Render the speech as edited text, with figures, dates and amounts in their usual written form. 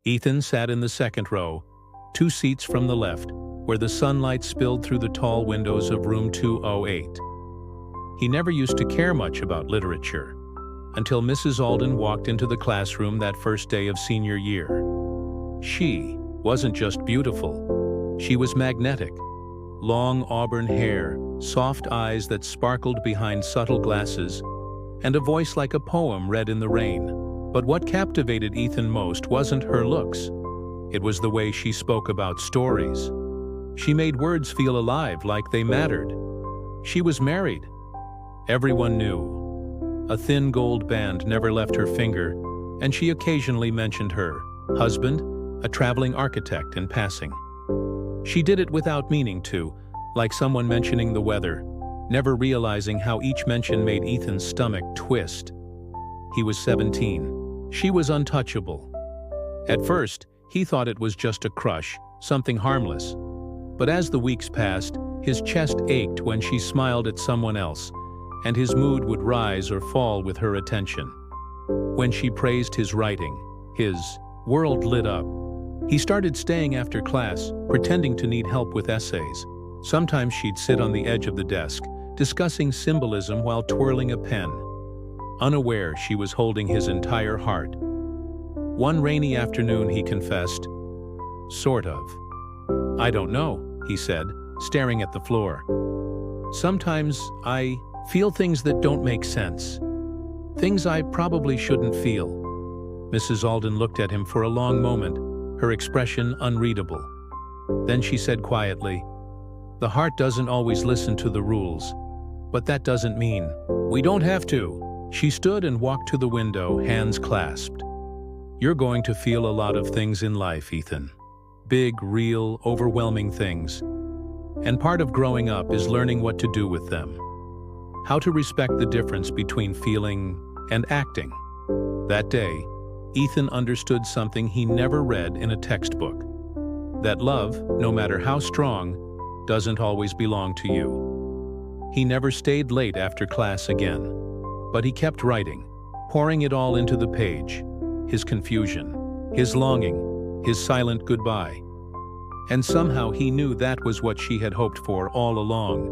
Ethan sat in the second row, 2 seats from the left, where the sunlight spilled through the tall windows of room 208. He never used to care much about literature, until Mrs. Alden walked into the classroom that first day of senior year. She wasn't just beautiful, she was magnetic. Long auburn hair, soft eyes that sparkled behind subtle glasses, and a voice like a poem read in the rain. But what captivated Ethan most wasn't her looks. It was the way she spoke about stories. She made words feel alive, like they mattered. She was married. Everyone knew. A thin gold band never left her finger, and she occasionally mentioned her husband, a traveling architect, in passing. She did it without meaning to, like someone mentioning the weather, never realizing how each mention made Ethan's stomach twist. He was 17. She was untouchable. At first, he thought it was just a crush, something harmless. But as the weeks passed, his chest ached when she smiled at someone else, and his mood would rise or fall with her attention. When she praised his writing, his world lit up. He started staying after class, pretending to need help with essays. Sometimes she'd sit on the edge of the desk, discussing symbolism while twirling a pen. Unaware she was holding his entire heart. One rainy afternoon he confessed, "Sort of." "I don't know," he said, staring at the floor. "Sometimes I feel things that don't make sense. Things I probably shouldn't feel." Mrs. Alden looked at him for a long moment, her expression unreadable. Then she said quietly, "The heart doesn't always listen to the rules, but that doesn't mean we don't have to." She stood and walked to the window, hands clasped. "You're going to feel a lot of things in life, Ethan. Big, real, overwhelming things. And part of growing up is learning what to do with them. How to respect the difference between feeling and acting." That day, Ethan understood something he never read in a textbook. That love, no matter how strong, doesn't always belong to you. He never stayed late after class again, but he kept writing, pouring it all into the page. His confusion, his longing, his silent goodbye. And somehow he knew that was what she had hoped for all along.